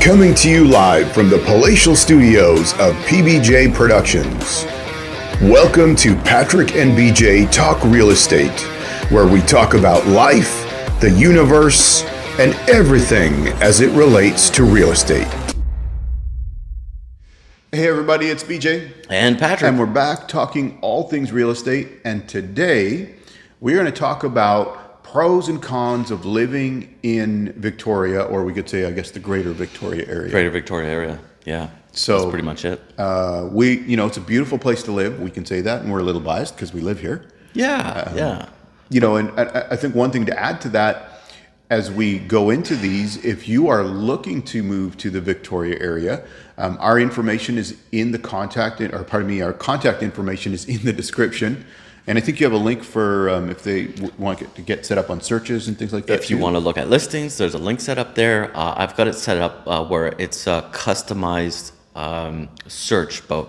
Coming to you live from the palatial studios of PBJ Productions. Welcome to Patrick and BJ Talk Real Estate, where we talk about life, the universe, and everything as it relates to real estate. Hey everybody, it's BJ. And Patrick. And we're back talking all things real estate. And today we're going to talk about pros and cons of living in Victoria, or we could say, I guess, the greater Victoria area. Greater Victoria area, yeah. So that's pretty much it. It's a beautiful place to live. We can say that, and we're a little biased because we live here. Yeah. And I think one thing to add to that, as we go into these, if you are looking to move to the Victoria area, our information is in the our contact information is in the description. And I think you have a link for if they want to get set up on searches and things like that. If you want to look at listings, there's a link set up there. I've got it set up where it's a customized search, but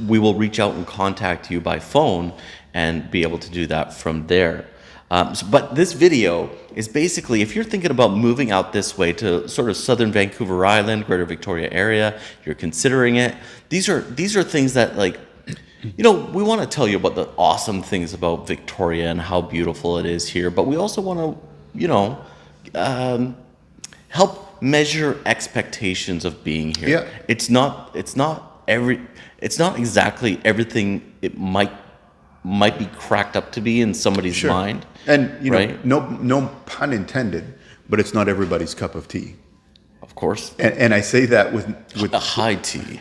we will reach out and contact you by phone and be able to do that from there. But this video is basically, if you're thinking about moving out this way to sort of southern Vancouver Island, greater Victoria area, you're considering it. These are things that, like, we want to tell you about the awesome things about Victoria and how beautiful it is here, but we also want to, help measure expectations of being here. Yeah. It's not exactly everything it might be cracked up to be in somebody's mind. And right? no pun intended, but it's not everybody's cup of tea. Of course. And I say that with a high tea.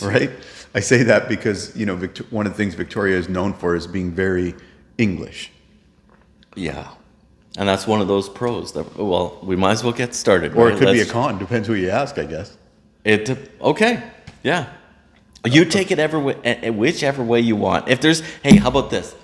Right. I say that because one of the things Victoria is known for is being very English. Yeah, and that's one of those pros that, well, we might as well get started. Or right? it could be a con, depends who you ask, I guess. Okay, yeah. You take it whichever way you want. Hey, how about this?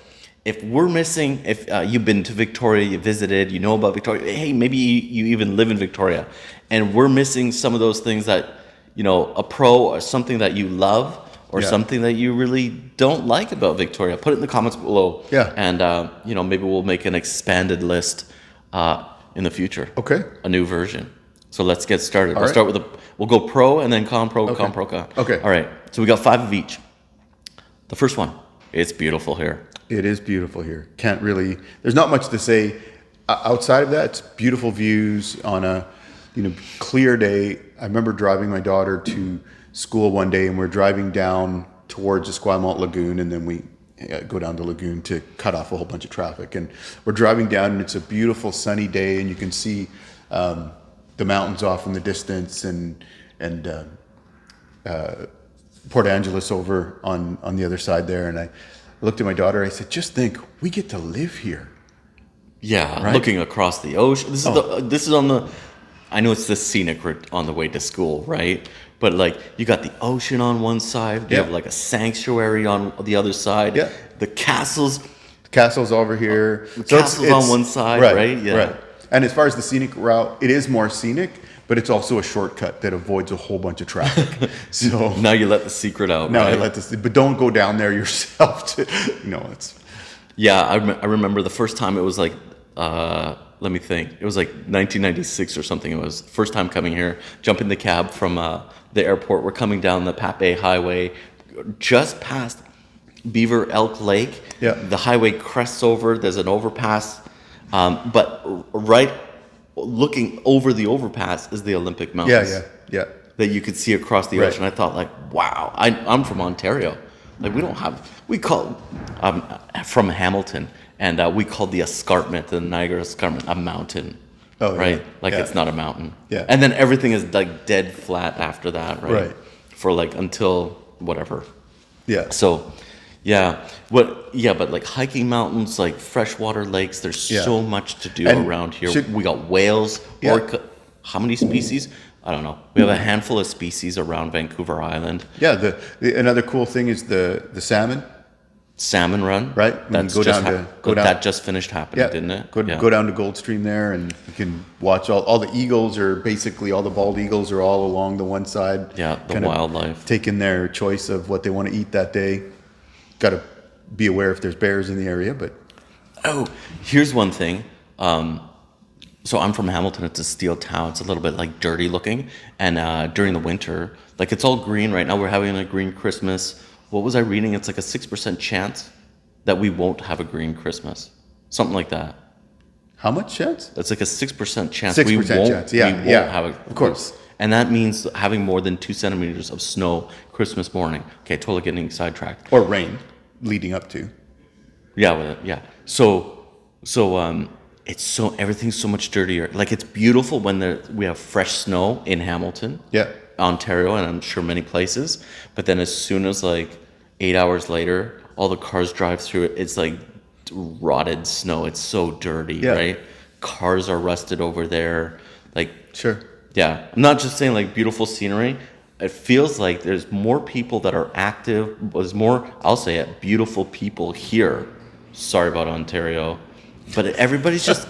If we're missing, if you've been to Victoria, you visited, you know about Victoria, hey, maybe you even live in Victoria, and we're missing some of those things that, a pro or something that you love, or something that you really don't like about Victoria, put it in the comments below. Yeah. And, maybe we'll make an expanded list in the future. Okay. A new version. So let's get started. We'll go pro and then con, pro, con, pro, con. Okay. All right. So we got 5 of each. The first one, it's beautiful here. It is beautiful here. There's not much to say outside of that. It's beautiful views on a, clear day. I remember driving my daughter to school one day, and we're driving down towards the Esquimalt Lagoon, and then we go down the lagoon to cut off a whole bunch of traffic. And we're driving down, and it's a beautiful sunny day, and you can see the mountains off in the distance, and Port Angeles over on the other side there. And I looked at my daughter. I said, "Just think, we get to live here." Yeah, right? Looking across the ocean. This is on the. I know it's the scenic route on the way to school, right? But like, you got the ocean on one side, you have like a sanctuary on the other side. Yeah. The castles. The castle's over here. Castles on one side, right? Yeah. Right. And as far as the scenic route, it is more scenic, but it's also a shortcut that avoids a whole bunch of traffic. So now you let the secret out. Now right? but don't go down there yourself. It's. Yeah, I remember the first time it was like. Let me think. It was like 1996 or something. It was first time coming here. Jump in the cab from the airport. We're coming down the Pape Highway, just past Beaver Elk Lake. Yeah. The highway crests over. There's an overpass, but right looking over the overpass is the Olympic Mountains. Yeah. That you could see across the ocean. I thought, like, wow. I'm from Ontario. Like, I'm from Hamilton. And we called the escarpment, the Niagara Escarpment, a mountain, right? Yeah. Like it's not a mountain. Yeah. And then everything is like dead flat after that, right? Right. For like until whatever. Yeah. So, yeah. But like hiking mountains, like freshwater lakes, there's so much to do around here. We got whales, orca. How many species? I don't know. We have a handful of species around Vancouver Island. Yeah. Another cool thing is the salmon. Salmon run, right? That just finished happening, didn't it? Go down to Goldstream there, and you can watch all the eagles, or basically all the bald eagles, are all along the one side. Yeah, the wildlife taking their choice of what they want to eat that day. Got to be aware if there's bears in the area, but here's one thing. So I'm from Hamilton. It's a steel town. It's a little bit like dirty looking. And during the winter, like it's all green right now. We're having a green Christmas. What was I reading? It's like a 6% chance that we won't have a green Christmas. Something like that. How much chance? It's like a 6% chance 6% we won't, chance. Yeah, we won't yeah. have Of course. And that means having more than 2 centimeters of snow Christmas morning. Okay, totally getting sidetracked. Or rain leading up to. Yeah, yeah. So it's so everything's so much dirtier. Like it's beautiful when we have fresh snow in Hamilton, Yeah. Ontario, and I'm sure many places. But then as soon as like 8 hours later, all the cars drive through it. It's like rotted snow. It's so dirty, Yeah. right? Cars are rusted over there. Like Sure. yeah, I'm not just saying like beautiful scenery. It feels like there's more people that are active. There's more, I'll say it, beautiful people here. Sorry about Ontario. But everybody's just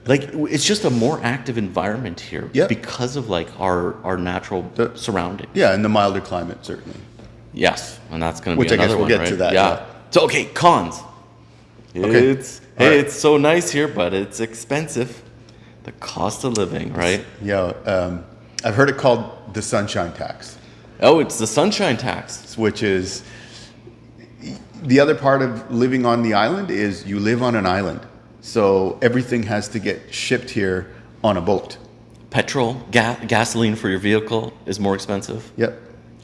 like, it's just a more active environment here Yeah. because of like our natural surroundings. Yeah, and the milder climate, certainly. Yes, and that's going to Which be I guess another we'll one, get right? to that, Yeah. yeah. So, okay, cons. Okay. All right. It's so nice here, but it's expensive. The cost of living, right? Yeah, I've heard it called the sunshine tax, Oh, it's the sunshine tax. which is the other part of living on the island is you live on an island. So everything has to get shipped here on a boat. Petrol, gasoline for your vehicle is more expensive. Yep,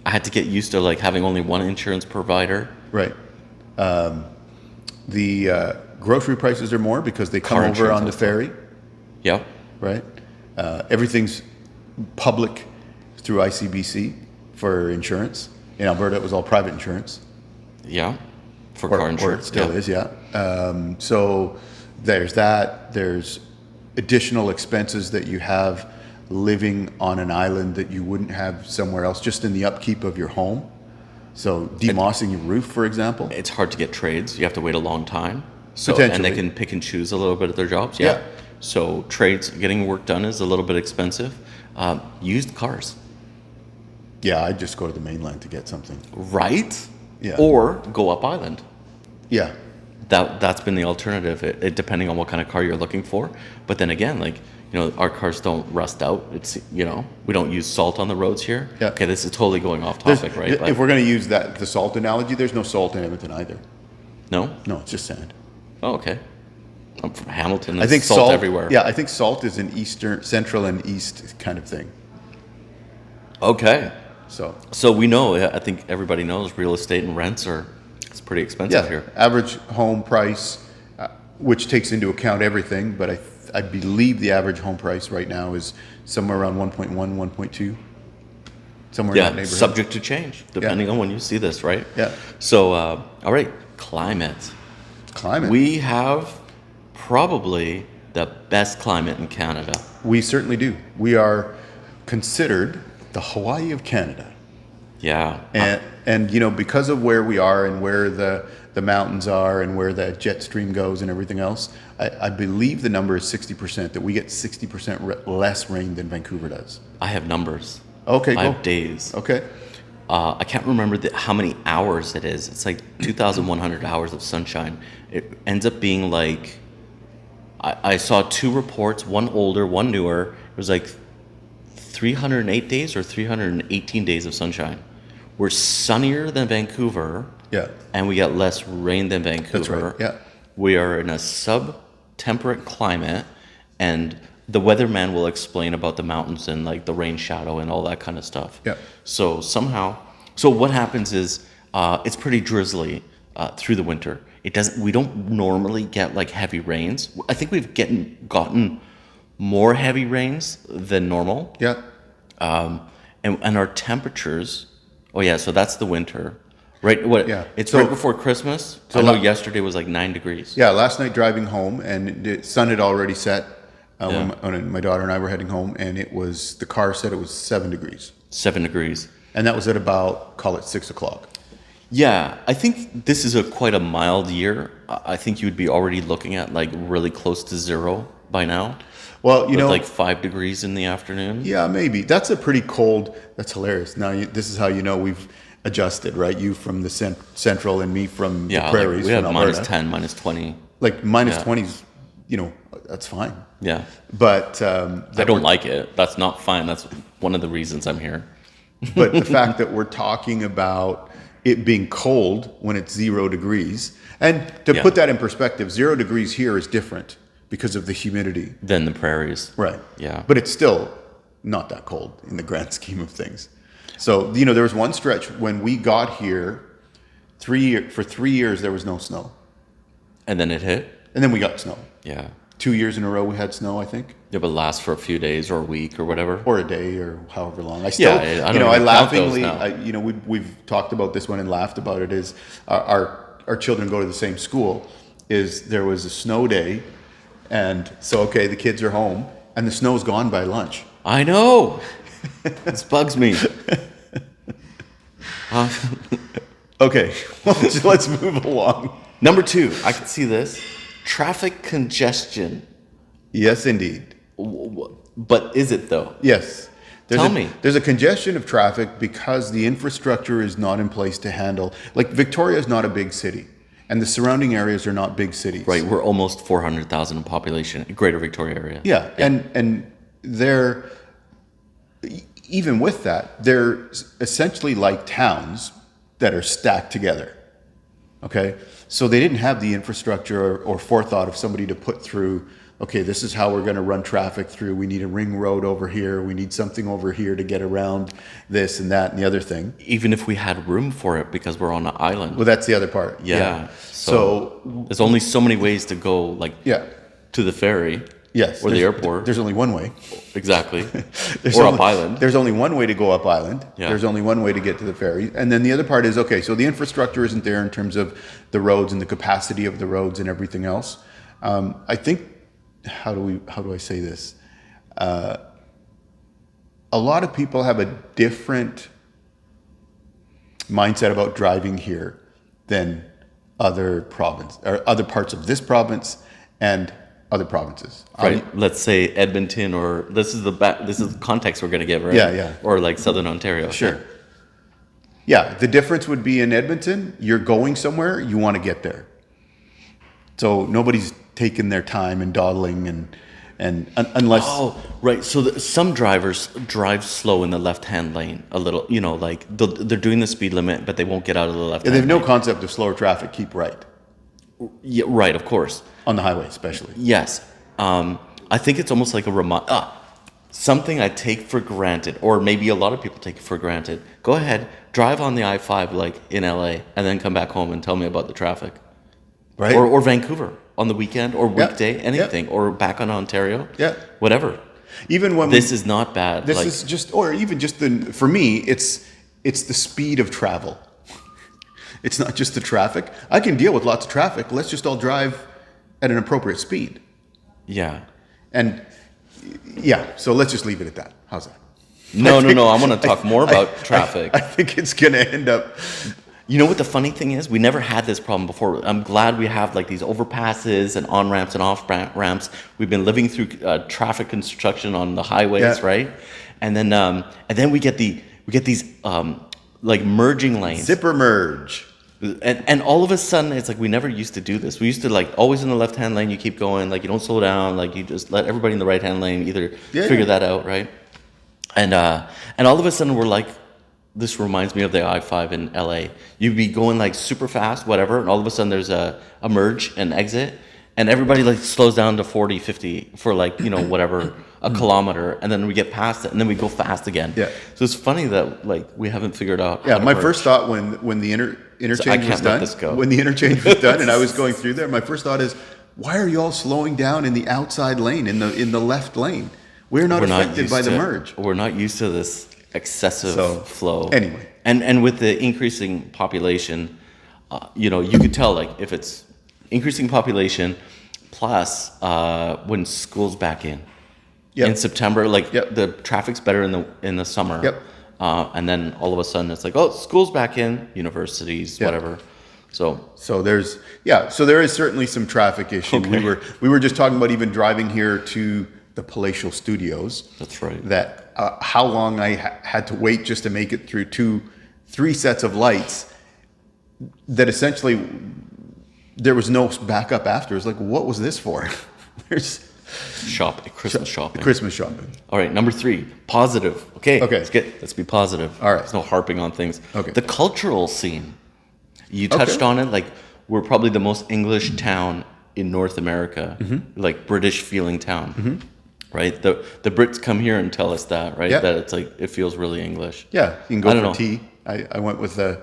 I had to get used to like having only one insurance provider. right. The grocery prices are more because they come Car over insurance on the also. ferry, Yep. right? Everything's public through ICBC for insurance. In Alberta, it was all private insurance. Yeah. For Or car it insurance. still yeah. is, yeah. So there's that. There's additional expenses that you have living on an island that you wouldn't have somewhere else, just in the upkeep of your home. So demossing your roof, for example. It's hard to get trades. You have to wait a long time. So and they Potentially. can pick and choose a little bit of their jobs. Yeah. So trades, getting work done is a little bit expensive. Used cars, Yeah, I'd just go to the mainland to get something. right? Yeah. Or go up island. Yeah, That's been the alternative. It depending on what kind of car you're looking for. But then again, like our cars don't rust out. It's we don't use salt on the roads here. Yeah. Okay, this is totally going off There's- topic, right? if But we're going to use the salt analogy, there's no salt in Edmonton either. no. No, it's just sand. Oh, okay. I'm from Hamilton. I think salt everywhere. Yeah, I think salt is an central and east kind of thing. Okay. So We know. I think everybody knows real estate and rents it's pretty expensive yeah, here. average home price, which takes into account everything, but I believe the average home price right now is somewhere around 1.1, 1.2, somewhere in that Yeah, neighborhood. subject to change depending on when you see this, right? Yeah. So, all right, climate. Climate. We have probably the best climate in Canada. We certainly do. We are considered the Hawaii of Canada. Yeah. And because of where we are and where the mountains are and where the jet stream goes and everything else, I believe the number is 60%, that we get 60% less rain than Vancouver does. I have numbers. Okay, I go. have days. Okay. I can't remember how many hours it is. It's like 2,100 hours of sunshine. It ends up being like, I saw 2 reports, one older, one newer. It was like 308 days or 318 days of sunshine. We're sunnier than Vancouver. Yeah. And we get less rain than Vancouver. right, yeah. We are in a sub-temperate climate, and the weatherman will explain about the mountains and like the rain shadow and all that kind of stuff. Yeah. So what happens is it's pretty drizzly through the winter. We don't normally get like heavy rains. I think we've gotten more heavy rains than normal. Yeah. And our temperatures. Oh yeah, so that's the winter, right? What? Yeah. It's So- right before Christmas. I know yesterday was like 9 degrees. Yeah, last night driving home, and the sun had already set Yeah. when my daughter and I were heading home, and the car said it was 7 degrees. 7 degrees. And that was at about, call it 6 o'clock. Yeah, I think this is quite a mild year. I think you would be already looking at like really close to zero by now. Well, With like 5 degrees in the afternoon. yeah, maybe. That's a pretty cold, that's hilarious. Now, this is how you know we've adjusted, right? You from the central and me from Yeah, the prairies. like we have from minus Alberta. 10, minus 20. Like minus Yeah. 20s, that's fine. Yeah. But I don't like it. That's not fine. That's one of the reasons I'm here. but the fact that we're talking about it being cold when it's 0 degrees, and to Yeah. put that in perspective, 0 degrees here is different because of the humidity. Then the prairies. Right. Yeah. But it's still not that cold in the grand scheme of things. So, you know, there was one stretch when we got here, for 3 years, there was no snow. And then it hit. And then we got snow. Yeah. 2 years in a row we had snow, I think. It would last for a few days or a week or whatever. Or a day or however long. I still, Yeah, I you don't know, I even count those laughingly, now. we've talked about this one and laughed about it, is our children go to the same school, is there was a snow day, and so, okay, the kids are home, and the snow's gone by lunch. I know. This bugs me. Okay, well, let's move along. Number 2, I can see this. Traffic congestion. Yes, indeed. But is it though? Yes. Tell me. There's a congestion of traffic because the infrastructure is not in place to handle. Like, Victoria is not a big city, and the surrounding areas are not big cities. Right, we're almost 400,000 in population, Greater Victoria area. Yeah, and they're, even with that, they're essentially like towns that are stacked together. Okay, so they didn't have the infrastructure or forethought of somebody to put through. Okay, this is how we're going to run traffic through. We need a ring road over here. We need something over here to get around this and that and the other thing. Even if we had room for it because we're on an island. Well, that's the other part. Yeah. So there's only so many ways to go, like yeah, to the ferry. yes, Or the there's- airport. There's only one way. Exactly. There's Or only, up island. There's only one way to go up island. Yeah. There's only one way to get to the ferry. And then the other part is, okay, so the infrastructure isn't there in terms of the roads and the capacity of the roads and everything else. I think, how do I say this? A lot of people have a different mindset about driving here than other parts of this province and other provinces. Right. Let's say Edmonton, or this is the context we're going to give, right? Yeah. Or like Southern Ontario. Sure. Yeah, the difference would be in Edmonton, you're going somewhere, you want to get there. So nobody's taking their time and dawdling and unless... Oh, right. So some drivers drive slow in the left-hand lane a little, you know, like they're doing the speed limit, but they won't get out of the left they hand have no lane. concept of slower traffic, keep right. Yeah, right, of course. On the highway, especially. Yes. I think it's almost like something I take for granted, or maybe a lot of people take for granted. Go ahead, drive on the I-5 like in LA, and then come back home and tell me about the traffic. Right? Or Vancouver on the weekend, or Yeah. weekday, anything, or back on Ontario. Yeah. Whatever. Even when This is not bad. This like, is just, or even just for me, it's the speed of travel. It's not just the traffic. I can deal with lots of traffic. Let's just all drive at an appropriate speed. yeah. And yeah, so let's just leave it at that. How's that? No. I want to talk more about traffic. I think it's going to end up. You know what the funny thing is? We never had this problem before. I'm glad we have like these overpasses and on ramps and off ramps. We've been living through traffic construction on the highways, Yeah. right? And then we get these like merging lanes. Zipper merge. And all of a sudden, it's like we never used to do this. We used to like always in the left-hand lane, you keep going, like you don't slow down, like you just let everybody in the right-hand lane either figure that out, right? And all of a sudden, we're like, this reminds me of the I-5 in LA. You'd be going like super fast, whatever, and all of a sudden there's a merge and exit, and everybody like slows down to 40, 50 for like, you know, whatever, a kilometer, and then we get past it, and then we go fast again. Yeah. So it's funny that like we haven't figured out. Yeah, how to my merge. first thought when the interchange was can't let done, this go. when the interchange was done, and I was going through there, my first thought is, why are you all slowing down in the outside lane, in the left lane? We're not affected by the merge. We're not used to this excessive flow. Anyway. And with the increasing population, you know, you could tell like if it's increasing population plus when school's back in. Yep. In September, like Yep. the traffic's better in the summer. Yep. And then all of a sudden it's like, oh, school's back in, universities, Yep. whatever. So there is certainly some traffic issue. Okay. We were just talking about even driving here to the Palatial Studios. That's right. That how long I had to wait just to make it through 3 sets of lights. That essentially there was no backup after. It's like, what was this for? Christmas shopping. Christmas shopping. All right, number 3, positive. Okay. Okay. Let's be positive. All right. There's no harping on things. Okay. The cultural scene. You touched on it. Like, we're probably the most English town in North America, like British feeling town, right? The Brits come here and tell us that, right? Yeah. That it's like, it feels really English. Yeah, you can I go don't for know. tea. I went with a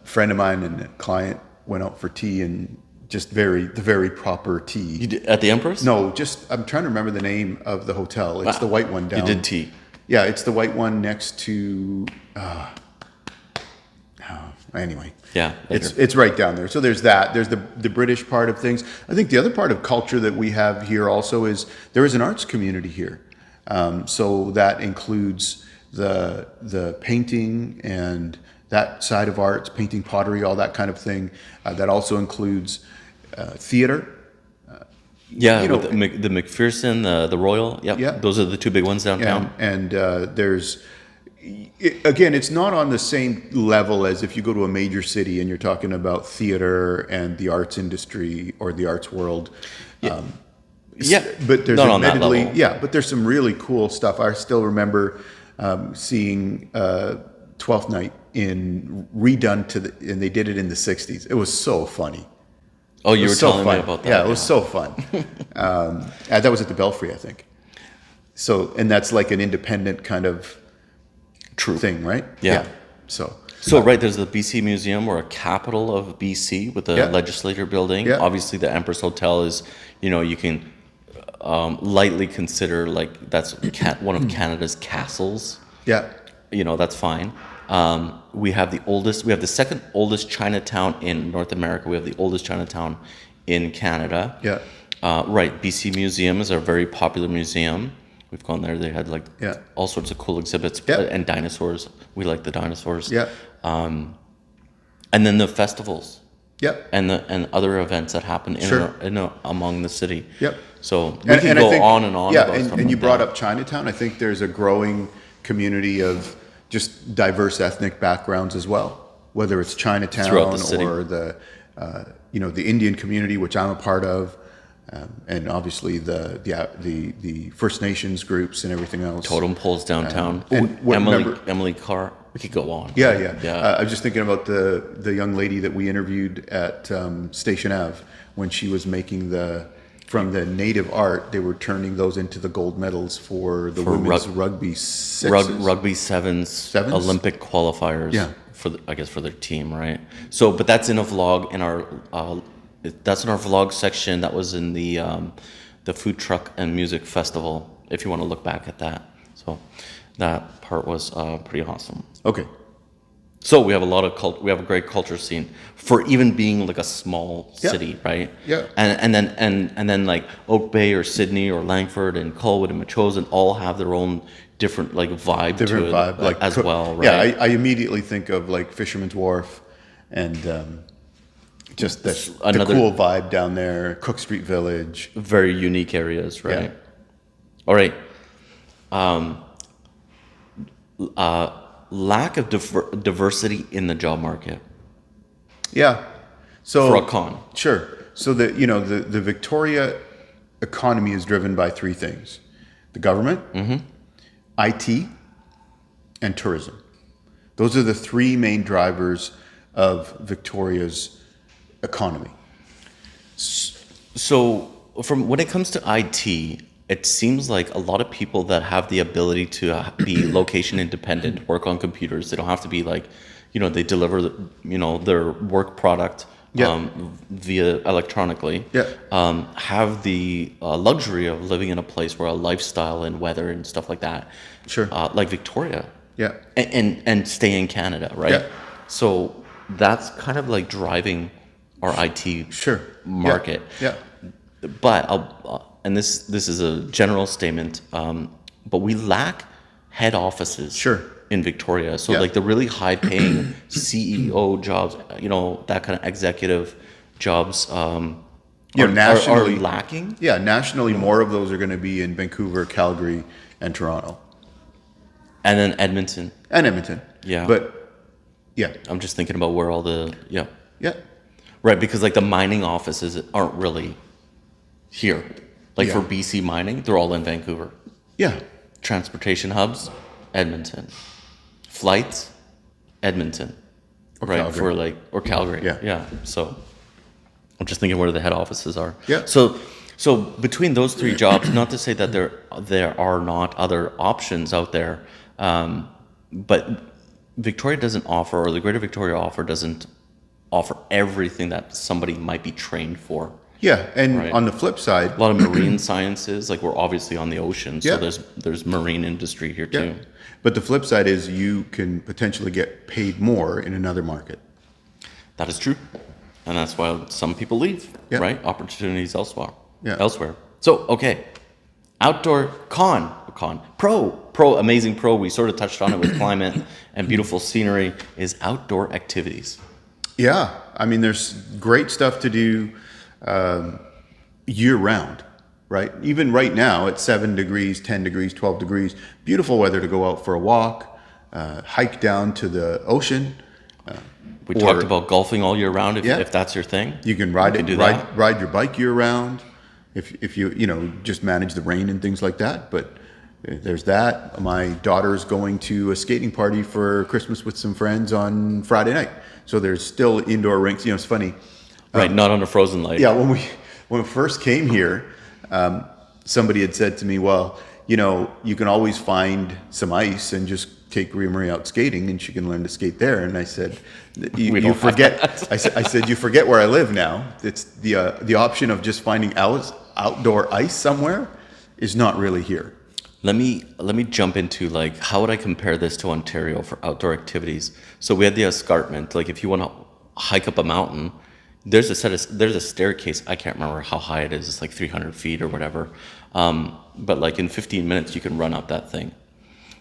friend of mine and a client, went out for tea, and just the very proper tea. You did, at the Empress? No, just, I'm trying to remember the name of the hotel. It's the white one down. You did tea. Yeah, it's the white one next to, anyway. Yeah. It's right down there. So there's that. There's the British part of things. I think the other part of culture that we have here also is there is an arts community here. So that includes the painting and that side of arts, painting, pottery, all that kind of thing. That also includes theater. Yeah, you know, with the McPherson, the Royal. Yep. Yeah. Those are the 2 big ones downtown. And there's, again, it's not on the same level as if you go to a major city and you're talking about theater and the arts industry or the arts world. Yeah. But there's Not on that admittedly, level. yeah, but there's some really cool stuff. I still remember seeing Twelfth Night redone and they did it in the 60s. It was so funny. Oh, you It were was so telling fun. me about that. Yeah, it was so fun. That was at the Belfry, I think. So, and that's like an independent kind of True. thing, right? Yeah. So Right, there's the BC Museum, or a capital of BC, with the Yeah. legislature building. Yeah. Obviously, the Empress Hotel is, you can lightly consider like that's one of Canada's castles. yeah, That's fine. We have the second oldest Chinatown in North America. We have the oldest Chinatown in Canada. yeah, Right, BC Museum is a very popular museum. We've gone there. They had like Yeah. all sorts of cool exhibits Yeah. and dinosaurs. We like the dinosaurs. yeah, And then the festivals yeah. and other events that happen Sure. among the city. Yep. So we can go on and on. Yeah, about stuff and you like brought that. up Chinatown. I think there's a growing community of just diverse ethnic backgrounds as well. Whether it's Chinatown Throughout the city. or the Indian community, which I'm a part of, and obviously the First Nations groups and everything else. Totem poles downtown. and what- remember- Emily Carr. We could go on. Yeah. I was just thinking about the young lady that we interviewed at Station Ave when she was making from the native art, they were turning those into the gold medals for the women's rugby sixes. Rugby sevens Olympic qualifiers. Yeah. For their team, right? So, but that's in a vlog in our vlog section. That was in the food truck and music festival. If you want to look back at that, so that part was pretty awesome. Okay. So we have we have a great culture scene for even being like a small city, right? Yeah. And then like Oak Bay or Sydney or Langford and Colwood and Metchosin all have their own different like vibe Different to it vibe, like as well, right? Yeah, I immediately think of like Fisherman's Wharf and just the cool vibe down there, Cook Street Village. Very unique areas, right? Yeah. All right. Lack of diversity in the job market. Yeah. So For a con. Sure. So the Victoria economy is driven by three things: the government, IT, and tourism. Those are the three main drivers of Victoria's economy. So when it comes to IT, it seems like a lot of people that have the ability to be location independent, work on computers, they don't have to be like, they deliver, their work product via electronically, have the luxury of living in a place where a lifestyle and weather and stuff like that, like Victoria, and stay in Canada, right? Yeah. So that's kind of like driving our IT market. Yeah. But and this is a general statement, but we lack head offices in Victoria. So like the really high paying CEO jobs, that kind of executive jobs are lacking. Yeah, nationally, more of those are going to be in Vancouver, Calgary, and Toronto. And then Edmonton. And Edmonton. Yeah. But, yeah. I'm just thinking about where all the, Yeah. Right, because like the mining offices aren't really here. Like Yeah. for BC mining, they're all in Vancouver. Yeah. Transportation hubs, Edmonton. Flights, Edmonton. Or right? Calgary. For like, or Calgary. Yeah. Yeah. So I'm just thinking where the head offices are. Yeah. So between those three jobs, not to say that there are not other options out there, but Victoria doesn't offer, or the Greater Victoria doesn't offer everything that somebody might be trained for. Yeah, and Right. on the flip side, A lot of marine sciences, like we're obviously on the ocean, so Yeah. there's marine industry here yeah. too. But the flip side is you can potentially get paid more in another market. That is true, and that's why some people leave. Yeah. Right, opportunities elsewhere. Yeah. Elsewhere. So okay, outdoor pro amazing pro. We sort of touched on it with climate and beautiful scenery. Is outdoor activities. Yeah, I mean, there's great stuff to do year round, right? Even right now, it's 7 degrees, 10 degrees, 12 degrees. Beautiful weather to go out for a walk, hike down to the ocean. We Or- talked about golfing all year round. Yeah. If that's your thing, You can ride do it, that. ride your bike year round, if you just manage the rain and things like that. But there's that. My daughter's going to a skating party for Christmas with some friends on Friday night. So there's still indoor rinks. It's funny. Right, not on a frozen lake. Yeah, when we first came here, somebody had said to me, "Well, you can always find some ice and just take Rhea Marie out skating, and she can learn to skate there." And I said, "You, We you don't have forget." that. I said, "You forget where I live now. It's the option of just finding outdoor ice somewhere is not really here." Let me jump into like how would I compare this to Ontario for outdoor activities? So we had the escarpment. Like if you want to hike up a mountain, there's a staircase. I can't remember how high it is. It's like 300 feet or whatever. But like in 15 minutes you can run up that thing.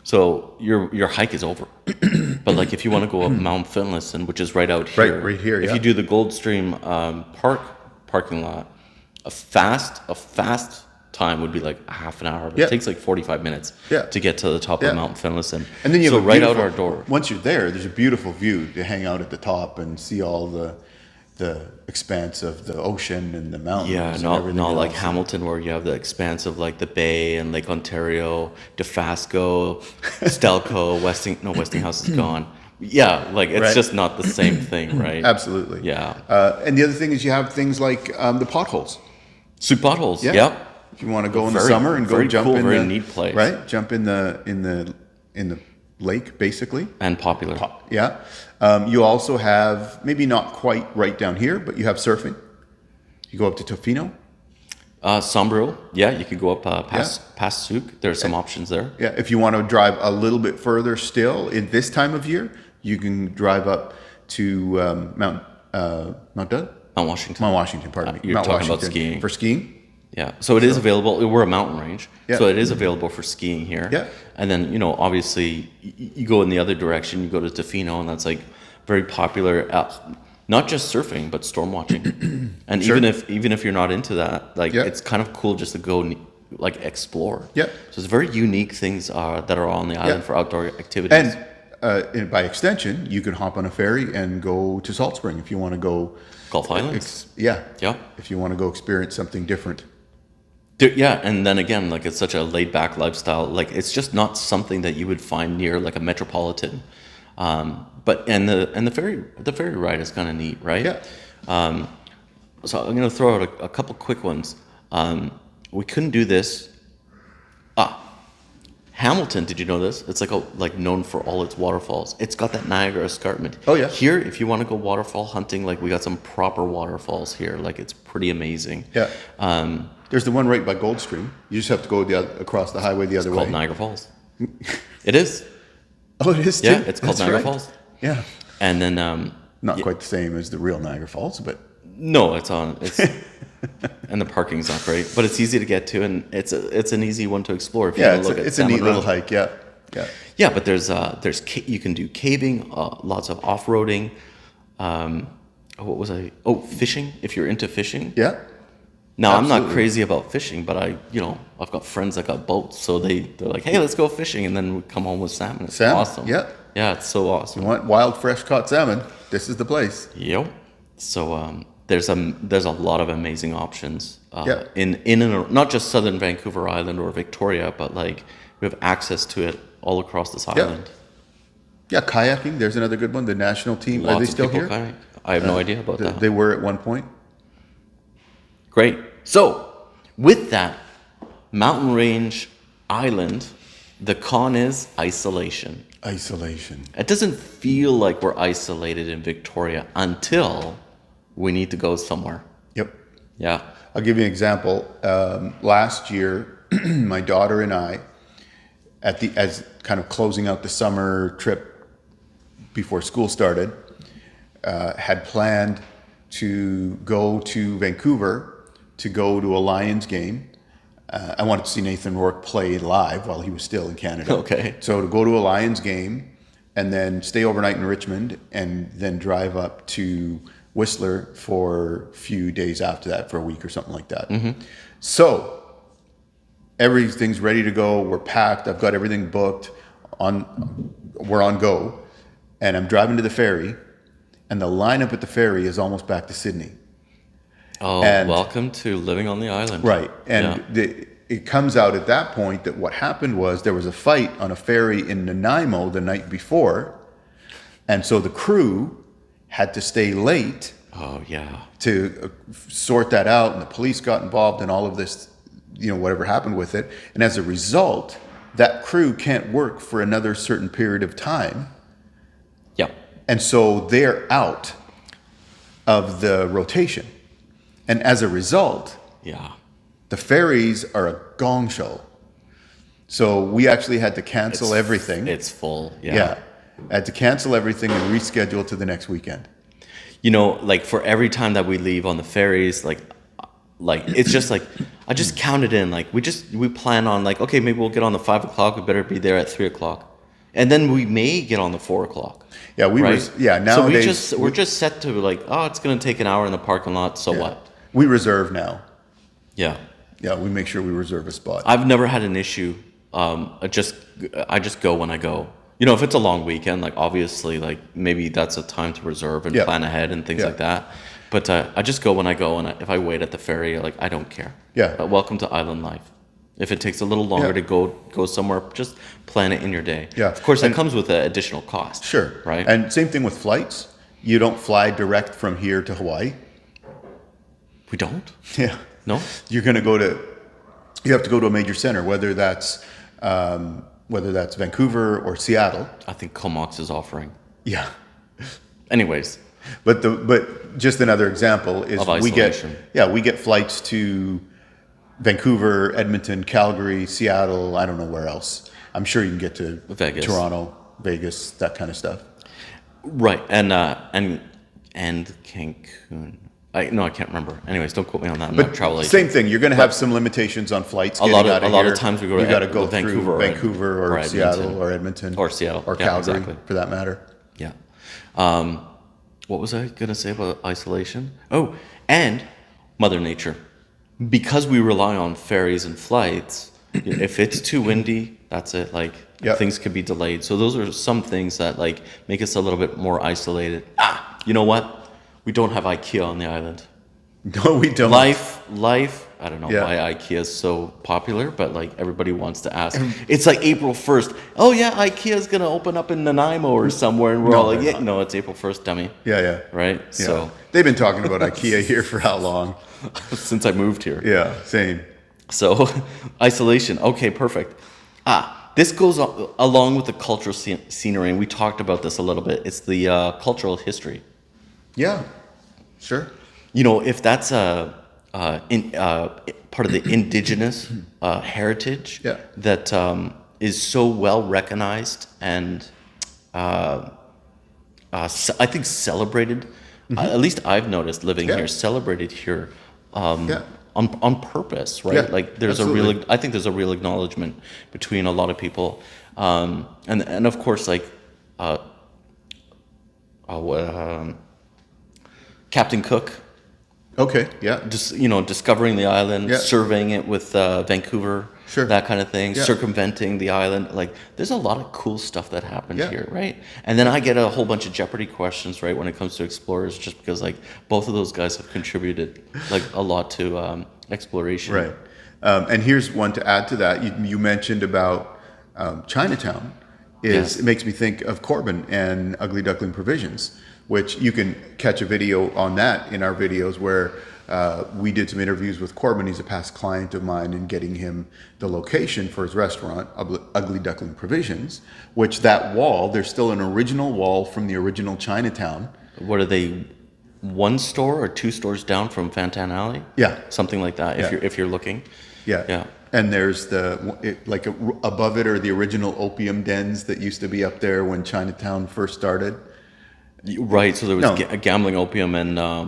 So your hike is over. But like if you want to go up Mount Finlayson, which is right out here, Right here, If yeah. you do the Goldstream parking lot, a fast time would be like a half an hour. But Yeah. it takes like 45 minutes Yeah. to get to the top Yeah. of Mount Finlayson. And then you so have a right out beautiful- our door. Once you're there, there's a beautiful view to hang out at the top and see all the expanse of the ocean and the mountains. Yeah, and not everything like else. Hamilton where you have the expanse of like the Bay and Lake Ontario, DeFasco, Stelco, Westinghouse is gone. Yeah, like it's Right. just not the same thing, right? Absolutely. Yeah. And the other thing is you have things like the potholes. Soup bottles. Yeah. Yep. If you want to go in the Very- summer and go very jump cool, in very the neat place. right, jump in the lake basically. And popular. Yeah. You also have maybe not quite right down here, but you have surfing. You go up to Tofino. Sombrero. Yeah, you could go up past Souk. There are some options there. Yeah. If you want to drive a little bit further still in this time of year, you can drive up to Mount Dud? Mount Washington. Mount Washington, pardon me. You're Mount talking about Washington skiing. for skiing. Yeah, so it is available. We're a mountain range, Yeah. so it is available for skiing here. Yeah. And then obviously, you go in the other direction. You go to Tofino, and that's like very popular. Not just surfing, but storm watching. And Sure. even if you're not into that, like Yeah. it's kind of cool just to go like explore. Yeah. So it's very unique things that are on the island Yeah. for outdoor activities. And by extension, you can hop on a ferry and go to Salt Spring if you want to go. Gulf Islands. Yeah. Yeah. If you want to go experience something different. Yeah, and then again, like it's such a laid back lifestyle. Like it's just not something that you would find near like a metropolitan. But the ferry ride is kind of neat, right? Yeah. So I'm gonna throw out a couple quick ones. We couldn't do this. Hamilton, did you know this? It's like known for all its waterfalls. It's got that Niagara escarpment. Oh, yeah. Here, if you want to go waterfall hunting, like we got some proper waterfalls here. Like it's pretty amazing. Yeah. There's the one right by Goldstream. You just have to go across the highway the other way. Called Niagara Falls. It is. Oh, it is too? Yeah, it's called That's Niagara right. Falls. Yeah. And then Not quite the same as the real Niagara Falls, but no, it's and the parking's not great, but it's easy to get to, and it's an easy one to explore if you yeah, want to look at it's a neat Salmon little Run. hike. Yeah. Yeah. Yeah, but there's you can do caving, lots of off-roading. Fishing if you're into fishing. Yeah. Now I'm not absolutely. crazy about fishing, but I've got friends that got boats, so they're like, hey, let's go fishing, and then we come home with salmon. It's Salmon, awesome. yeah. Yeah, it's so awesome. You want wild, fresh caught salmon? This is the place. Yep. So there's a lot of amazing options in and not just southern Vancouver Island or Victoria, but like we have access to it all across this island. Yeah, kayaking. There's another good one. The national team. Lots Are they of still people here? kayak. I have no idea about that. They were at one point. Great. So, with that, mountain range island, the con is isolation. Isolation. It doesn't feel like we're isolated in Victoria until we need to go somewhere. Yep. Yeah. I'll give you an example. Last year, my daughter and I, as kind of closing out the summer trip before school started, had planned to go to Vancouver to go to a Lions game. I wanted to see Nathan Rourke play live while he was still in Canada. Okay. So to go to a Lions game and then stay overnight in Richmond and then drive up to Whistler for a few days after that, for a week or something like that. Mm-hmm. So everything's ready to go. We're packed. I've got everything booked. We're on go. And I'm driving to the ferry, and the lineup at the ferry is almost back to Sydney. Oh, and welcome to living on the island. Right. And it comes out at that point that what happened was there was a fight on a ferry in Nanaimo the night before. And so the crew had to stay late. Oh, yeah. To sort that out. And the police got involved in all of this, whatever happened with it. And as a result, that crew can't work for another certain period of time. Yep. And so they're out of the rotation. And as a result, the ferries are a gong show. So we actually had to cancel everything. It's full. Yeah. I had to cancel everything and reschedule to the next weekend. Like for every time that we leave on the ferries, like it's just like I just counted in. Like we plan on like, okay, maybe we'll get on the 5 o'clock. We better be there at 3 o'clock, and then we may get on the 4 o'clock. Yeah, nowadays so we're just set to like, oh, it's going to take an hour in the parking lot. So what? We reserve now. Yeah. Yeah, we make sure we reserve a spot. I've never had an issue. I just go when I go. If it's a long weekend, like obviously, like maybe that's a time to reserve and plan ahead and things like that. But I just go when I go, and if I wait at the ferry, like I don't care. Yeah. Welcome to island life. If it takes a little longer to go somewhere, just plan it in your day. Yeah. Of course, that comes with an additional cost. Sure. Right. And same thing with flights. You don't fly direct from here to Hawaii. We don't. Yeah. No. You have to go to a major center, whether that's Vancouver or Seattle. I think Comox is offering. Yeah. Anyways. But just another example is we get flights to Vancouver, Edmonton, Calgary, Seattle. I don't know where else. I'm sure you can get to Vegas, Toronto, Vegas, that kind of stuff. Right, and Cancun. I can't remember. Anyways, don't quote me on that. I'm not a travel agent. Same thing. You're going to have some limitations on flights. A lot of times we go to go through Vancouver or Seattle or Edmonton or Seattle or Calgary for that matter. Yeah. What was I going to say about isolation? Oh, and Mother Nature. Because we rely on ferries and flights, if it's too windy, that's it. Like things could be delayed. So those are some things that like make us a little bit more isolated. You know what? We don't have IKEA on the island. No, we don't. Life. I don't know why IKEA is so popular, but like everybody wants to ask. It's like April 1st. Oh yeah, IKEA is gonna open up in Nanaimo or somewhere, and we're all like, no, it's April 1st, dummy. Yeah. Right. Yeah. So they've been talking about IKEA here for how long? Since I moved here. Yeah, same. So isolation. Okay, perfect. This goes along with the cultural scenery, and we talked about this a little bit. It's the cultural history. Yeah, sure. If that's part of the indigenous heritage that is so well recognized and I think celebrated, at least I've noticed living here, celebrated here on purpose, right? Like there's I think there's a real acknowledgement between a lot of people, and of course like Captain Cook. Okay, yeah. Just, discovering the island, surveying it with Vancouver, that kind of thing, circumventing the island. Like, there's a lot of cool stuff that happens here, right? And then I get a whole bunch of Jeopardy questions, right, when it comes to explorers, just because, like, both of those guys have contributed, like, a lot to exploration. Right. And here's one to add to that. You mentioned about Chinatown. Yes. It makes me think of Corbin and Ugly Duckling Provisions, which you can catch a video on that in our videos where we did some interviews with Corbin. He's a past client of mine, and getting him the location for his restaurant, Ugly Duckling Provisions, which that wall, there's still an original wall from the original Chinatown. What are they? One store or two stores down from Fantan Alley? Yeah. Something like that. Yeah. If you're looking. Yeah. Yeah. And there's above it are the original opium dens that used to be up there when Chinatown first started. Right. So there was No. gambling, opium, and I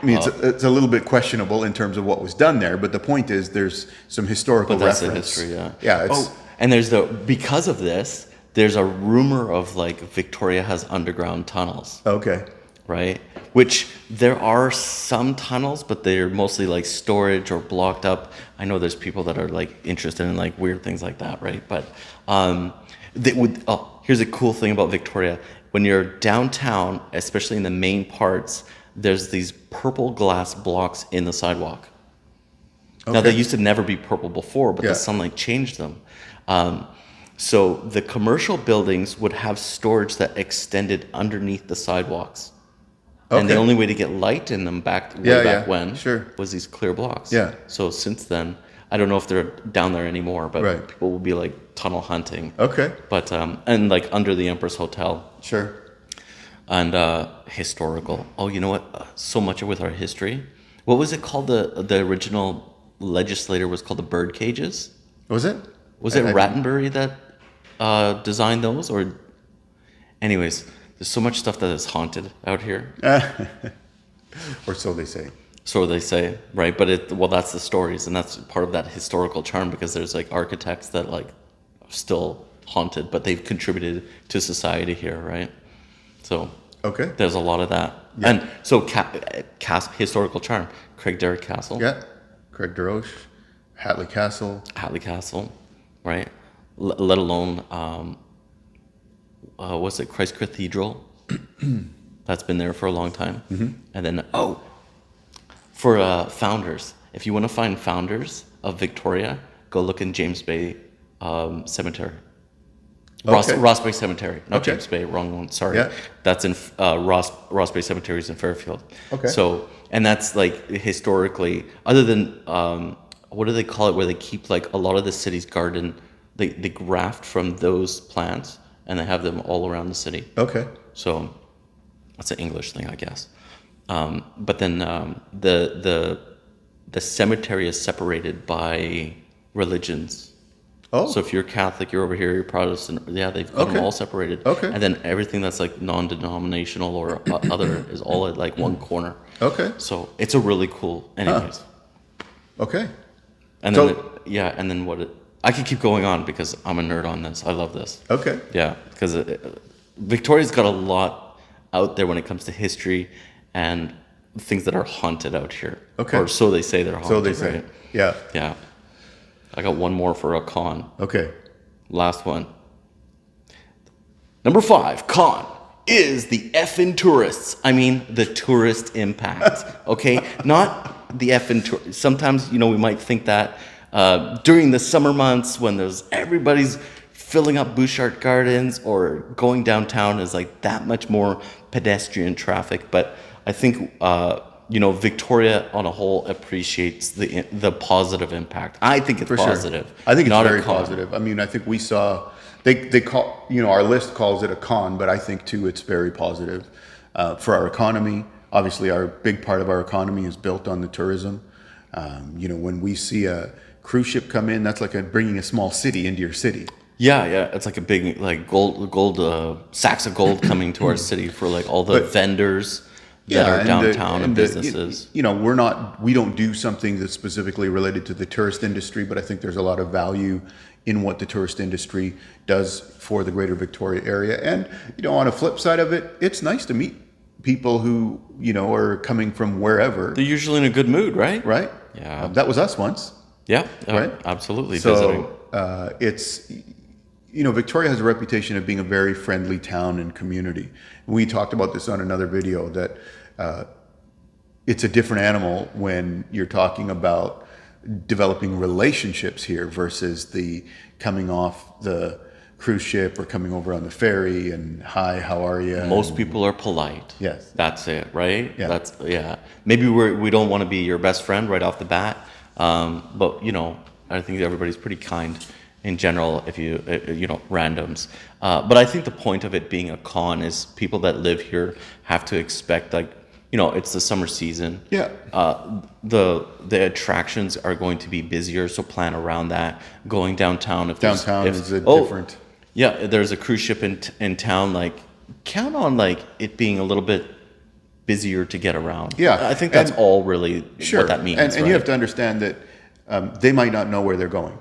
mean, it's a little bit questionable in terms of what was done there, but the point is there's some historical but that's reference. the history. Yeah. Yeah. And because of this, there's a rumor of like Victoria has underground tunnels. Okay. Right? Which there are some tunnels, but they're mostly like storage or blocked up. I know there's people that are like interested in like weird things like that, right? But here's a cool thing about Victoria. When you're downtown, especially in the main parts, there's these purple glass blocks in the sidewalk. Okay. Now they used to never be purple before, but Yeah. the sunlight changed them. So the commercial buildings would have storage that extended underneath the sidewalks. And the Okay. only way to get light in them back when sure. was these clear blocks. Yeah. So since then, I don't know if they're down there anymore, but Right. people will be like tunnel hunting. Okay. But and like under the Empress Hotel Sure. and historical. Oh, you know what? So much with our history. What was it called? The original legislator was called the bird cages. Was it? Was it Rattenbury that designed those? Or, anyways, there's so much stuff that is haunted out here. Or so they say. So they say, right? But that's the stories, and that's part of that historical charm, because there's like architects that like are still haunted, but they've contributed to society here, right? So Okay. there's a lot of that. Yeah. And so historical charm, Craig Darragh Castle, Yeah. Craig Darroch, Hatley Castle. right? Let alone, what's it, Christ Cathedral? That's been there for a long time. Mm-hmm. And then, for founders, if you want to find founders of Victoria, go look in James Bay Cemetery. Okay. Ross Bay Cemetery, not Okay. James Bay, wrong one, sorry. Yeah. That's in Ross Bay Cemetery is in Fairfield. Okay. So, and that's like historically, other than, what do they call it, where they keep like a lot of the city's garden, they graft from those plants and they have them all around the city. Okay. So that's an English thing, I guess. But then the cemetery is separated by religions. Oh. So if you're Catholic, you're over here, you're Protestant. Yeah, they've got them Okay. all separated. Okay. And then everything that's like non-denominational or other is all at like one corner. Okay. So it's a really cool. Anyways. Okay. And So- then and then I could keep going on because I'm a nerd on this. I love this. Okay. Yeah, because Victoria's got a lot out there when it comes to history and things that are haunted out here. Okay. Or so they say they're haunted. So they say. Right? Yeah. Yeah. I got one more for a con. Okay. Last one. Number 5, con is the effing tourists. I mean, the tourist impact. Okay? Not the effing tourists. Sometimes, we might think that during the summer months when everybody's filling up Bouchard Gardens or going downtown is like that much more pedestrian traffic. But I think, Victoria on a whole appreciates the positive impact. I think it's For positive. sure. I think it's not very a con. positive. I mean, I think we saw they call our list calls it a con, but I think too it's very positive for our economy. Obviously, our big part of our economy is built on the tourism. When we see a cruise ship come in, that's like bringing a small city into your city. Yeah, it's like a big gold sacks of gold coming to our city for like all the vendors that are downtown and businesses. We don't do something that's specifically related to the tourist industry, but I think there's a lot of value in what the tourist industry does for the greater Victoria area. And, on a flip side of it, it's nice to meet people who, are coming from wherever. They're usually in a good mood, right? Right? Yeah. That was us once. Yeah, Right? absolutely. Visiting. So it's, Victoria has a reputation of being a very friendly town and community. We talked about this on another video that it's a different animal when you're talking about developing relationships here versus the coming off the cruise ship or coming over on the ferry and hi, how are you? Most people are polite. Yes. That's it, right? Yeah. Maybe we don't want to be your best friend right off the bat, but you know, I think everybody's pretty kind in general. If you know, randoms. But I think the point of it being a con is people that live here have to expect, like, you know, it's the summer season. Yeah. The attractions are going to be busier, so plan around that. Going downtown, Downtown is a different. Yeah, there's a cruise ship in town. Like, count on like it being a little bit busier to get around. Yeah, I think that's all really sure. what that means. And right? you have to understand that they might not know where they're going.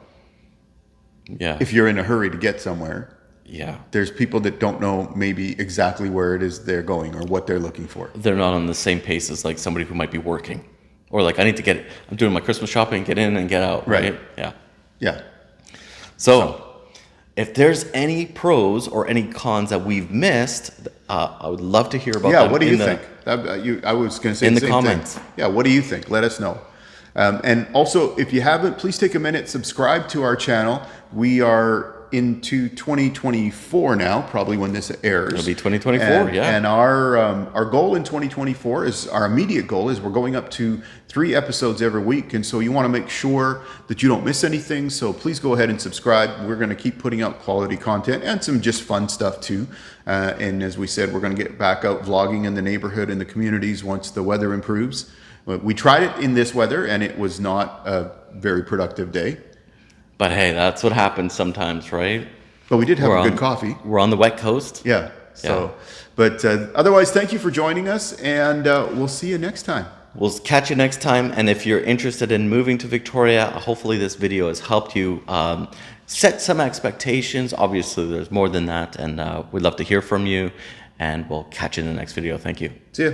Yeah. If you're in a hurry to get somewhere, Yeah. there's people that don't know maybe exactly where it is they're going or what they're looking for. They're not on the same pace as like somebody who might be working, or like I'm doing my Christmas shopping, get in and get out. Right. Yeah. Yeah. So, if there's any pros or any cons that we've missed, I would love to hear about. Yeah. them What do you think? I was going to say in the the same comments. thing. Yeah. What do you think? Let us know. And also, if you haven't, please take a minute, subscribe to our channel. We are into 2024 now, probably when this airs. It'll be 2024, yeah. And our goal in 2024 is, our immediate goal is, we're going up to 3 episodes every week. And so you want to make sure that you don't miss anything. So please go ahead and subscribe. We're going to keep putting out quality content and some just fun stuff too. And as we said, we're going to get back out vlogging in the neighborhood and the communities once the weather improves. We tried it in this weather and it was not a very productive day. But hey, that's what happens sometimes, right? But we did have a good coffee. We're on the wet coast. Yeah. So, but otherwise, thank you for joining us, and we'll see you next time. We'll catch you next time. And if you're interested in moving to Victoria, hopefully this video has helped you set some expectations. Obviously, there's more than that, and we'd love to hear from you. And we'll catch you in the next video. Thank you. See ya.